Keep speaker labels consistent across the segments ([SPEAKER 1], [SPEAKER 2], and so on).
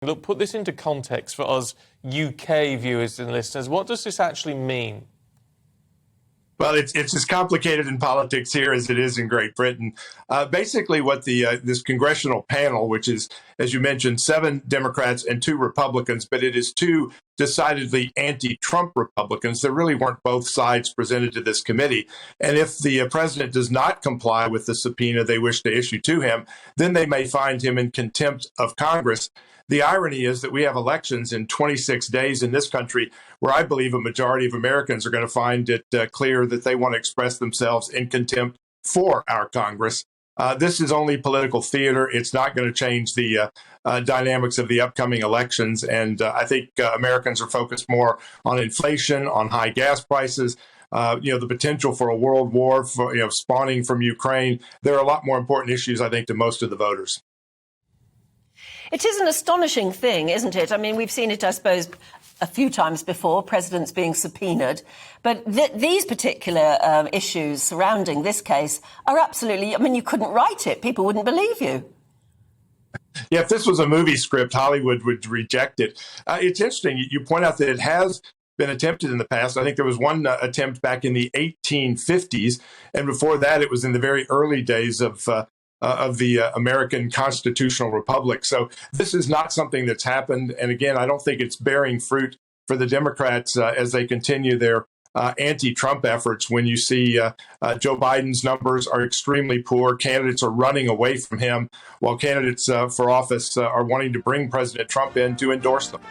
[SPEAKER 1] Look, put this into context for us UK viewers and listeners. What does this actually mean?
[SPEAKER 2] Well, it's as complicated in politics here as it is in Great Britain. Basically, what this congressional panel, which is, as you mentioned, 7 Democrats and 2 Republicans, but it is 2 decidedly anti-Trump Republicans. There really weren't both sides presented to this committee. And if the president does not comply with the subpoena they wish to issue to him, then they may find him in contempt of Congress. The irony is that we have elections in 26 days in this country where I believe a majority of Americans are going to find it clear that they want to express themselves in contempt for our Congress. This is only political theater. It's not going to change the dynamics of the upcoming elections. And I think Americans are focused more on inflation, on high gas prices, the potential for a world war, for, spawning from Ukraine. There are a lot more important issues, I think, to most of the voters.
[SPEAKER 3] It is an astonishing thing, isn't it? I mean, we've seen it, I suppose, a few times before, presidents being subpoenaed. But these particular issues surrounding this case are absolutely, I mean, you couldn't write it. People wouldn't believe you.
[SPEAKER 2] Yeah, if this was a movie script, Hollywood would reject it. It's interesting. You point out that it has been attempted in the past. I think there was one attempt back in the 1850s. And before that, it was in the very early days of the American constitutional republic. So this is not something that's happened. And again, I don't think it's bearing fruit for the Democrats as they continue their anti-Trump efforts. When you see Joe Biden's numbers are extremely poor, candidates are running away from him, while candidates for office are wanting to bring President Trump in to endorse them.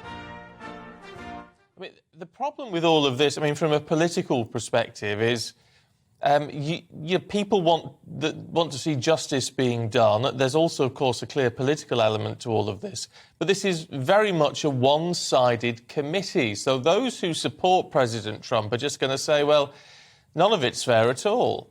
[SPEAKER 1] I mean, the problem with all of this, I mean, from a political perspective, is people want to see justice being done. There's also, of course, a clear political element to all of this. But this is very much a one-sided committee. So those who support President Trump are just going to say, well, none of it's fair at all.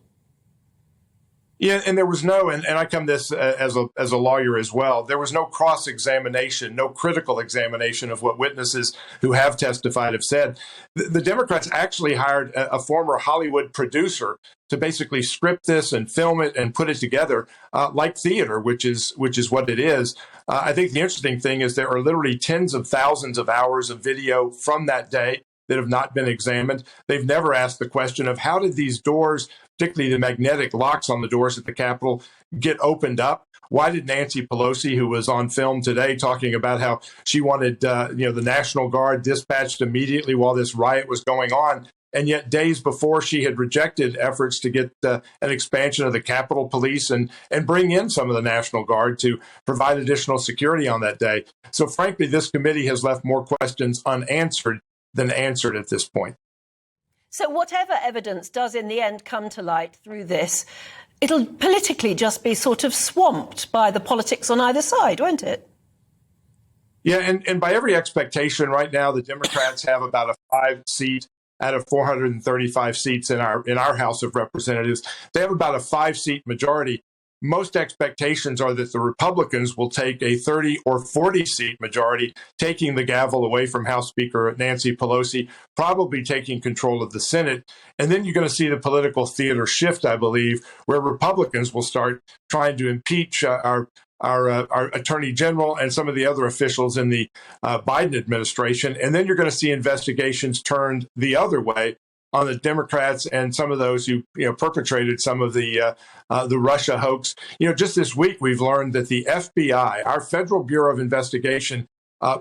[SPEAKER 2] Yeah, and there was no, and I come this as a lawyer as well, there was no cross-examination, no critical examination of what witnesses who have testified have said. The Democrats actually hired a former Hollywood producer to basically script this and film it and put it together like theater, which is what it is. I think the interesting thing is there are literally tens of thousands of hours of video from that day that have not been examined. They've never asked the question of how did these doors, particularly the magnetic locks on the doors at the Capitol, get opened up? Why did Nancy Pelosi, who was on film today talking about how she wanted the National Guard dispatched immediately while this riot was going on, and yet days before she had rejected efforts to get an expansion of the Capitol Police and bring in some of the National Guard to provide additional security on that day? So frankly, this committee has left more questions unanswered than answered at this point.
[SPEAKER 3] So whatever evidence does in the end come to light through this, it'll politically just be sort of swamped by the politics on either side, won't it?
[SPEAKER 2] Yeah, and by every expectation right now, the Democrats have about a 5-seat out of 435 seats in our House of Representatives. They have about a 5-seat majority. Most expectations are that the Republicans will take a 30 or 40 seat majority, taking the gavel away from House Speaker Nancy Pelosi, probably taking control of the Senate. And then you're going to see the political theater shift, I believe, where Republicans will start trying to impeach our attorney general and some of the other officials in the Biden administration. And then you're going to see investigations turned the other way on the Democrats and some of those who perpetrated some of the Russia hoax. Just this week, we've learned that the FBI, our Federal Bureau of Investigation,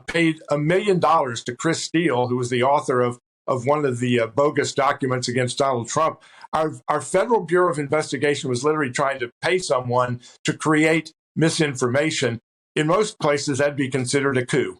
[SPEAKER 2] paid $1 million to Chris Steele, who was the author of one of the bogus documents against Donald Trump. Our Federal Bureau of Investigation was literally trying to pay someone to create misinformation. In most places, that'd be considered a coup.